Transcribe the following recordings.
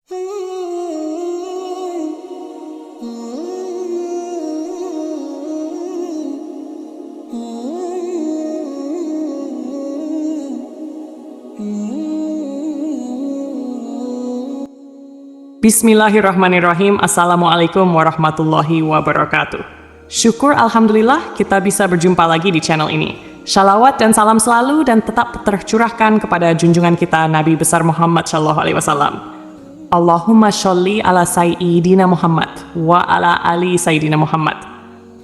Bismillahirrahmanirrahim. Assalamualaikum warahmatullahi wabarakatuh. Syukur alhamdulillah kita bisa berjumpa lagi di channel ini. Shalawat dan salam selalu dan tetap tercurahkan kepada junjungan kita Nabi besar Muhammad Shallallahu Alaihi Wasallam. Allahumma sholli ala Sayyidina Muhammad wa ala ali Sayyidina Muhammad.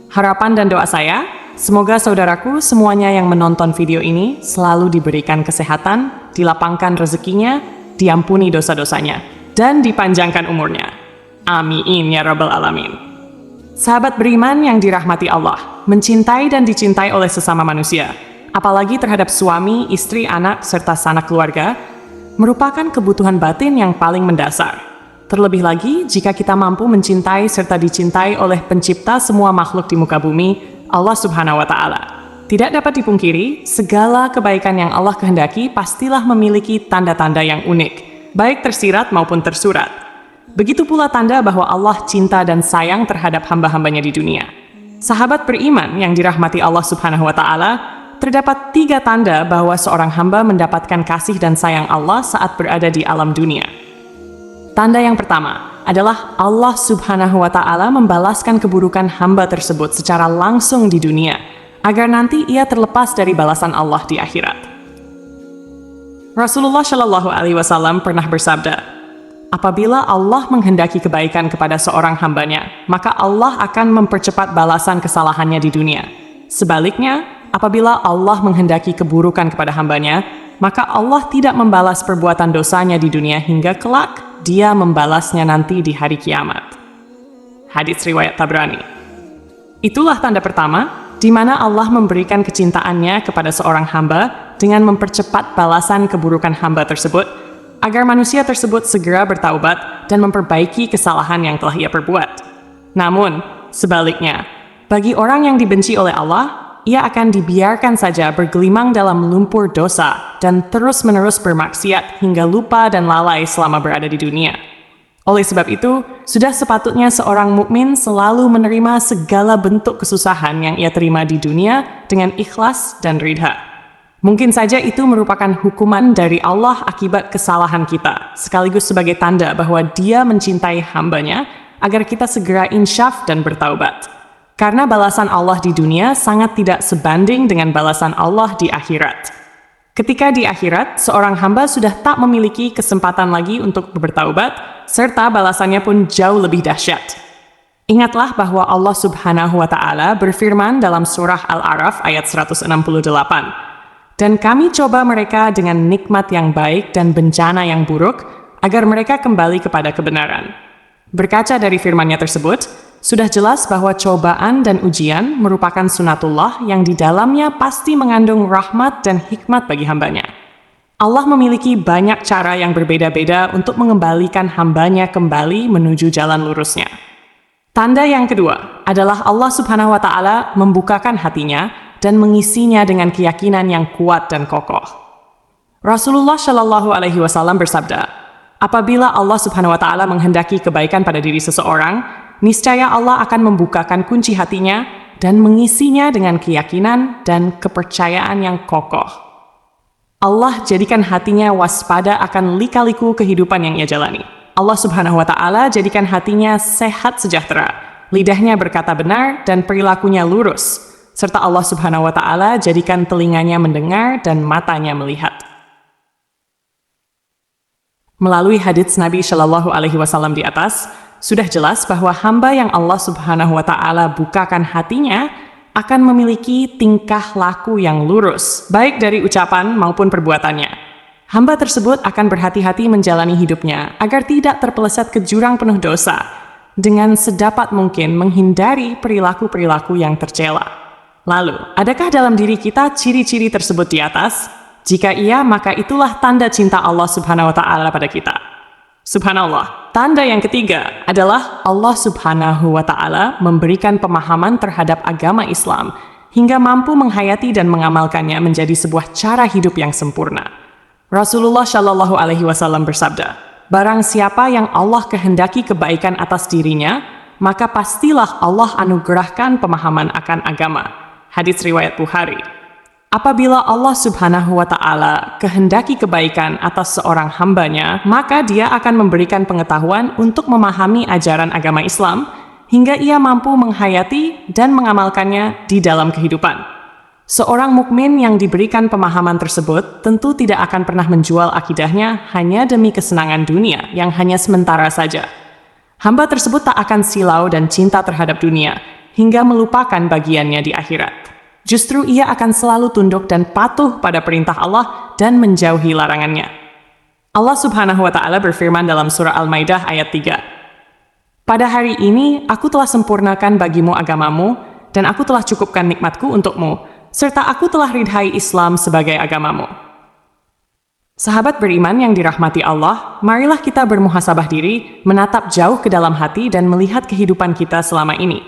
Harapan dan doa saya, semoga saudaraku semuanya yang menonton video ini selalu diberikan kesehatan, dilapangkan rezekinya, diampuni dosa-dosanya, dan dipanjangkan umurnya. Amin ya rabbal alamin. Sahabat beriman yang dirahmati Allah, mencintai dan dicintai oleh sesama manusia, apalagi terhadap suami, istri, anak, serta sanak keluarga, merupakan kebutuhan batin yang paling mendasar. Terlebih lagi jika kita mampu mencintai serta dicintai oleh pencipta semua makhluk di muka bumi, Allah Subhanahu wa Ta'ala. Tidak dapat dipungkiri, segala kebaikan yang Allah kehendaki pastilah memiliki tanda-tanda yang unik, baik tersirat maupun tersurat. Begitu pula tanda bahwa Allah cinta dan sayang terhadap hamba-hambanya di dunia. Sahabat beriman yang dirahmati Allah Subhanahu wa Ta'ala, terdapat 3 tanda bahwa seorang hamba mendapatkan kasih dan sayang Allah saat berada di alam dunia. Tanda yang pertama adalah Allah Subhanahu wa Ta'ala membalaskan keburukan hamba tersebut secara langsung di dunia, agar nanti ia terlepas dari balasan Allah di akhirat. Rasulullah Shallallahu Alaihi Wasallam pernah bersabda, apabila Allah menghendaki kebaikan kepada seorang hambanya, maka Allah akan mempercepat balasan kesalahannya di dunia. Sebaliknya, apabila Allah menghendaki keburukan kepada hambanya, maka Allah tidak membalas perbuatan dosanya di dunia hingga kelak, dia membalasnya nanti di hari kiamat. Hadits riwayat Tabrani. Itulah tanda pertama, di mana Allah memberikan kecintaannya kepada seorang hamba dengan mempercepat balasan keburukan hamba tersebut, agar manusia tersebut segera bertaubat dan memperbaiki kesalahan yang telah ia perbuat. Namun, sebaliknya, bagi orang yang dibenci oleh Allah, ia akan dibiarkan saja bergelimang dalam lumpur dosa dan terus-menerus bermaksiat hingga lupa dan lalai selama berada di dunia. Oleh sebab itu, sudah sepatutnya seorang mukmin selalu menerima segala bentuk kesusahan yang ia terima di dunia dengan ikhlas dan ridha. Mungkin saja itu merupakan hukuman dari Allah akibat kesalahan kita, sekaligus sebagai tanda bahwa Dia mencintai hambanya agar kita segera insyaf dan bertaubat. Karena balasan Allah di dunia sangat tidak sebanding dengan balasan Allah di akhirat. Ketika di akhirat, seorang hamba sudah tak memiliki kesempatan lagi untuk bertaubat, serta balasannya pun jauh lebih dahsyat. Ingatlah bahwa Allah Subhanahu wa Ta'ala berfirman dalam surah Al-A'raf ayat 168, dan kami coba mereka dengan nikmat yang baik dan bencana yang buruk, agar mereka kembali kepada kebenaran. Berkaca dari firman-Nya tersebut, sudah jelas bahwa cobaan dan ujian merupakan sunatullah yang di dalamnya pasti mengandung rahmat dan hikmat bagi hambanya. Allah memiliki banyak cara yang berbeda-beda untuk mengembalikan hambanya kembali menuju jalan lurusnya. Tanda yang kedua adalah Allah Subhanahu wa Ta'ala membukakan hatinya dan mengisinya dengan keyakinan yang kuat dan kokoh. Rasulullah Shallallahu Alaihi Wasallam bersabda, apabila Allah Subhanahu wa Ta'ala menghendaki kebaikan pada diri seseorang, niscaya Allah akan membukakan kunci hatinya dan mengisinya dengan keyakinan dan kepercayaan yang kokoh. Allah jadikan hatinya waspada akan lika-liku kehidupan yang ia jalani. Allah Subhanahu wa Ta'ala jadikan hatinya sehat sejahtera, lidahnya berkata benar dan perilakunya lurus, serta Allah Subhanahu wa Ta'ala jadikan telinganya mendengar dan matanya melihat. Melalui hadits Nabi Shallallahu Alaihi Wasallam di atas, sudah jelas bahwa hamba yang Allah Subhanahu wa Ta'ala bukakan hatinya akan memiliki tingkah laku yang lurus, baik dari ucapan maupun perbuatannya. Hamba tersebut akan berhati-hati menjalani hidupnya agar tidak terpeleset ke jurang penuh dosa, dengan sedapat mungkin menghindari perilaku-perilaku yang tercela. Lalu, adakah dalam diri kita ciri-ciri tersebut di atas? Jika iya, maka itulah tanda cinta Allah Subhanahu wa Ta'ala pada kita. Subhanallah. Tanda yang ketiga adalah Allah Subhanahu wa Ta'ala memberikan pemahaman terhadap agama Islam hingga mampu menghayati dan mengamalkannya menjadi sebuah cara hidup yang sempurna. Rasulullah Shallallahu Alaihi Wasallam bersabda, Barang siapa yang Allah kehendaki kebaikan atas dirinya, maka pastilah Allah anugerahkan pemahaman akan agama. Hadis riwayat Bukhari. Apabila Allah Subhanahu wa Ta'ala kehendaki kebaikan atas seorang hambanya, maka Dia akan memberikan pengetahuan untuk memahami ajaran agama Islam hingga ia mampu menghayati dan mengamalkannya di dalam kehidupan. Seorang mukmin yang diberikan pemahaman tersebut tentu tidak akan pernah menjual akidahnya hanya demi kesenangan dunia yang hanya sementara saja. Hamba tersebut tak akan silau dan cinta terhadap dunia hingga melupakan bagiannya di akhirat. Justru ia akan selalu tunduk dan patuh pada perintah Allah dan menjauhi larangannya. Allah Subhanahu wa Ta'ala berfirman dalam surah Al-Maidah ayat 3. Pada hari ini aku telah sempurnakan bagimu agamamu dan aku telah cukupkan nikmatku untukmu, serta aku telah ridhai Islam sebagai agamamu. Sahabat beriman yang dirahmati Allah, marilah kita bermuhasabah diri, menatap jauh ke dalam hati dan melihat kehidupan kita selama ini.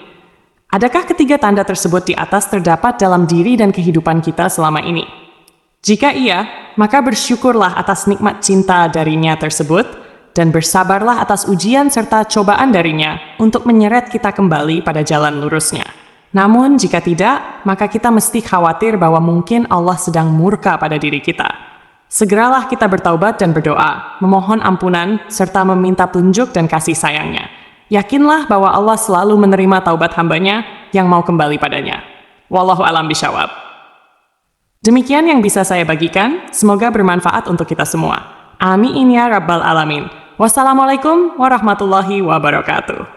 Adakah ketiga tanda tersebut di atas terdapat dalam diri dan kehidupan kita selama ini? Jika iya, maka bersyukurlah atas nikmat cinta darinya tersebut, dan bersabarlah atas ujian serta cobaan darinya untuk menyeret kita kembali pada jalan lurusnya. Namun jika tidak, maka kita mesti khawatir bahwa mungkin Allah sedang murka pada diri kita. Segeralah kita bertaubat dan berdoa, memohon ampunan, serta meminta petunjuk dan kasih sayangnya. Yakinlah bahwa Allah selalu menerima taubat hambanya yang mau kembali padanya. Wallahu a'lam bishawab. Demikian yang bisa saya bagikan, semoga bermanfaat untuk kita semua. Amin ya rabbal alamin. Wassalamualaikum warahmatullahi wabarakatuh.